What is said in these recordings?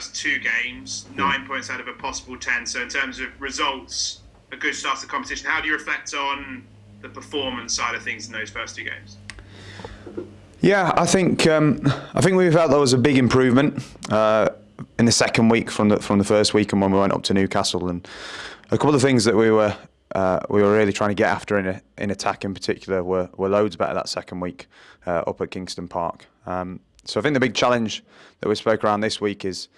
first 2 games, 9 points out of a possible 10. So in terms of results, a good start to the competition. How do you reflect on the performance side of things in those first 2 games? Yeah, I think we felt there was a big improvement in the second week from the first week, and when we went up to Newcastle, and a couple of things that we were really trying to get after in attack in particular were loads better that second week up at Kingston Park. So I think the big challenge that we spoke around this week is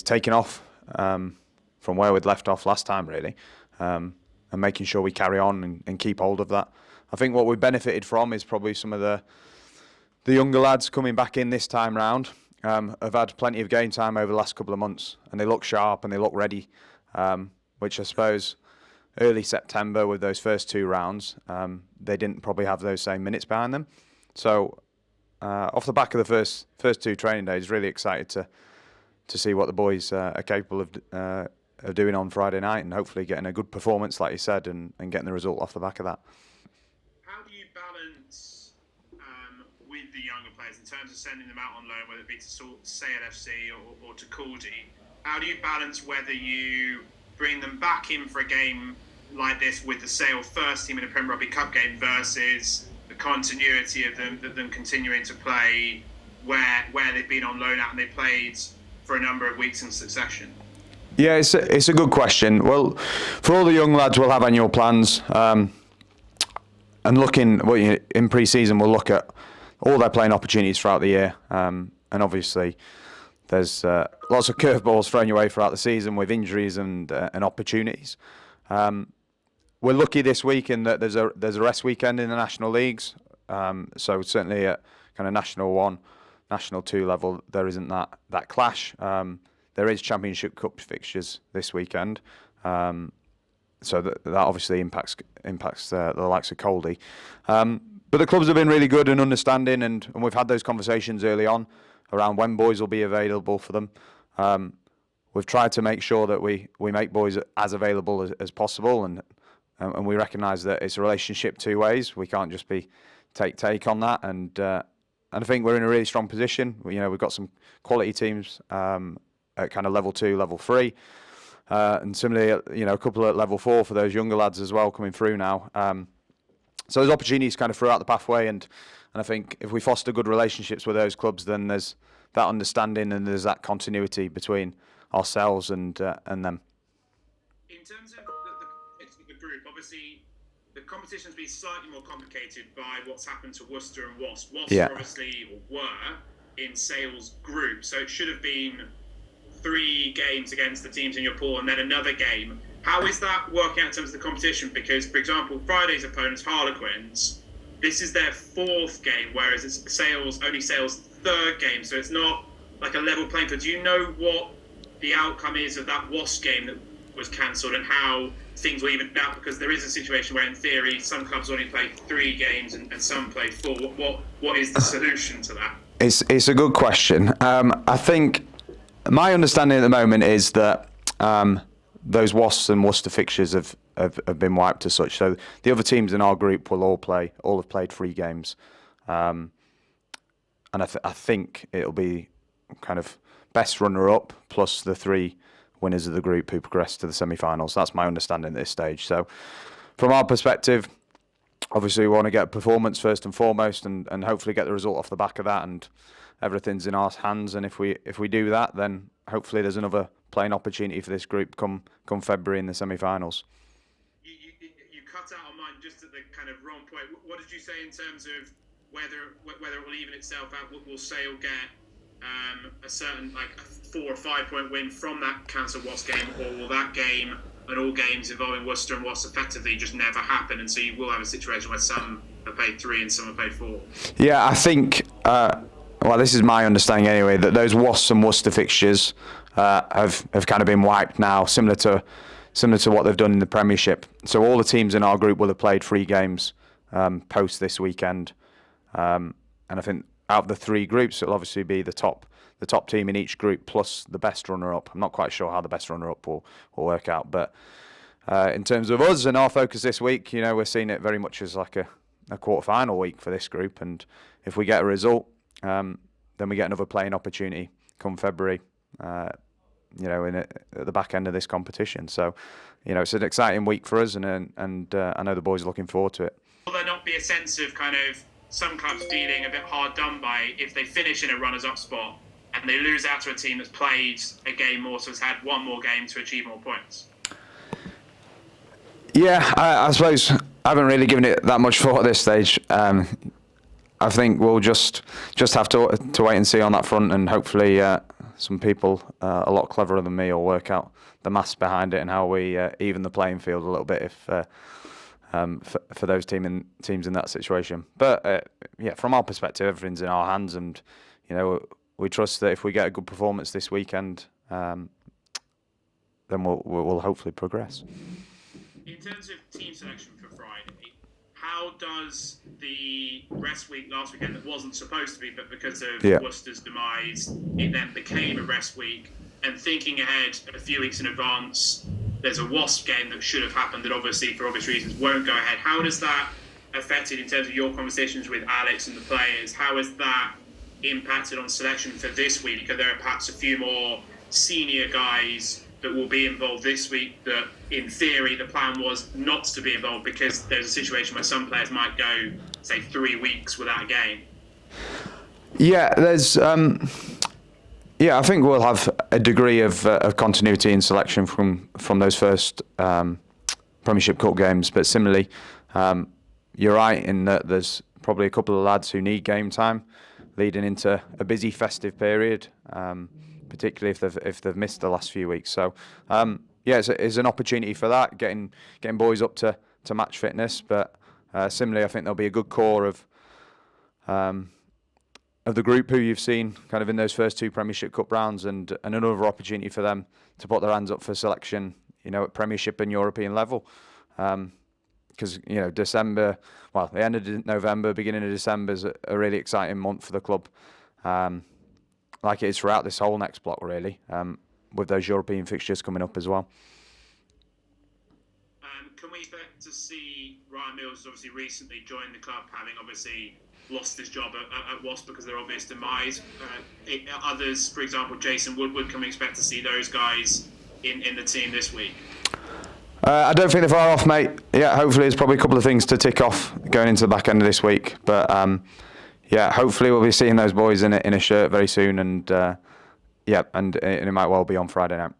taking off from where we'd left off last time, really, and making sure we carry on and keep hold of that. I think what we benefited from is probably some of the younger lads coming back in this time round. Have had plenty of game time over the last couple of months, and they look sharp and they look ready, which I suppose early September with those first 2 rounds, they didn't probably have those same minutes behind them. So off the back of the first 2 training days, really excited to see what the boys are capable of doing on Friday night, and hopefully getting a good performance, like you said, and getting the result off the back of that. How do you balance with the younger players in terms of sending them out on loan, whether it be to Sale FC or to Caldy? How do you balance whether you bring them back in for a game like this with the Sale first team in a Premier Rugby Cup game versus the continuity of them continuing to play where they've been on loan at and they played for a number of weeks in succession? Yeah, it's a good question. Well, for all the young lads, we'll have annual plans. And looking in pre-season, we'll look at all their playing opportunities throughout the year. And obviously, there's lots of curveballs thrown your way throughout the season with injuries and opportunities. We're lucky this week in that there's a rest weekend in the national leagues. So certainly at kind of National 1, National 2 level, there isn't that clash. There is Championship Cup fixtures this weekend. So that obviously impacts the likes of Caldy. But the clubs have been really good and understanding, and we've had those conversations early on around when boys will be available for them. We've tried to make sure that we make boys as available as possible, and we recognise that it's a relationship 2 ways. We can't just be take on that, and I think we're in a really strong position. We've got some quality teams at kind of level 2, level 3. And similarly, a couple at level 4 for those younger lads as well coming through now. So there's opportunities kind of throughout the pathway, and I think if we foster good relationships with those clubs, then there's that understanding and there's that continuity between ourselves and them. In terms of the group, obviously the competition's been slightly more complicated by what's happened to Worcester and Wasp. Wasp obviously were in Sale's group, so it should have been 3 games against the teams in your pool and then another game. How is that working out in terms of the competition? Because, for example, Friday's opponents, Harlequins, this is their 4th game, whereas it's only Sale's 3rd game, so it's not like a level playing field. Do you know what the outcome is of that Wasp game that was cancelled and how things will even out? Because there is a situation where, in theory, some clubs only play 3 games and some play 4. What is the solution to that? It's a good question. I think my understanding at the moment is that those Wasps and Worcester fixtures have been wiped as such. So the other teams in our group will all have played 3 games. And I think it'll be kind of best runner-up plus the 3 winners of the group who progress to the semi-finals. That's my understanding at this stage. So from our perspective, obviously we want to get performance first and foremost and hopefully get the result off the back of that, and everything's in our hands. And if we do that, then hopefully there's another playing opportunity for this group come February in the semi-finals. You cut out on mine just at the kind of wrong point. What did you say in terms of whether it will even itself out? Will Sale get a certain a 4 or 5 point win from that cancelled Wasp game, or will that game and all games involving Worcester and Wasp effectively just never happen, and so you will have a situation where some have played 3 and some have played 4? Yeah, I think. Well, this is my understanding anyway, that those Wasps and Worcester fixtures have kind of been wiped now, similar to what they've done in the Premiership. So all the teams in our group will have played 3 games post this weekend, and I think out of the 3 groups, it'll obviously be the top team in each group plus the best runner-up. I'm not quite sure how the best runner-up will work out, but in terms of us and our focus this week, we're seeing it very much as like a quarter-final week for this group, and if we get a result, then we get another playing opportunity come February at the back end of this competition. So, it's an exciting week for us, and I know the boys are looking forward to it. Will there not be a sense of kind of some clubs feeling a bit hard done by if they finish in a runners-up spot and they lose out to a team that's played a game more, so has had one more game to achieve more points? Yeah, I suppose I haven't really given it that much thought at this stage. I think we'll just have to wait and see on that front, and hopefully some people a lot cleverer than me will work out the maths behind it and how we even the playing field a little bit if for those teams in that situation. But from our perspective, everything's in our hands, and we trust that if we get a good performance this weekend, then we'll hopefully progress. In terms of team selection for Friday, how does the rest week last weekend that wasn't supposed to be, but because of Worcester's demise, it then became a rest week? And thinking ahead a few weeks in advance, there's a Wasp game that should have happened that obviously, for obvious reasons, won't go ahead. How does that affect it in terms of your conversations with Alex and the players? How has that impacted on selection for this week? Are there perhaps a few more senior guys that will be involved this week that, in theory, the plan was not to be involved because there's a situation where some players might go, say, 3 weeks without a game? Yeah, there's... I think we'll have a degree of continuity in selection from those first Premiership Cup games. But similarly, you're right in that there's probably a couple of lads who need game time leading into a busy festive period, particularly if they've missed the last few weeks. So it's an opportunity for that, getting boys up to match fitness. But similarly, I think there'll be a good core of the group who you've seen kind of in those first 2 Premiership Cup rounds, and another opportunity for them to put their hands up for selection, at Premiership and European level. Because, December, the end of November, beginning of December is a really exciting month for the club, like it is throughout this whole next block, really, with those European fixtures coming up as well. Can we expect to see Ryan Mills has obviously recently joined the club, having obviously lost his job at Wasp because of their obvious demise? Others, for example, Jason Woodward, can we expect to see those guys in the team this week? I don't think they're far off, mate. Yeah, hopefully there's probably a couple of things to tick off going into the back end of this week. But hopefully we'll be seeing those boys in a shirt very soon, and it might well be on Friday night.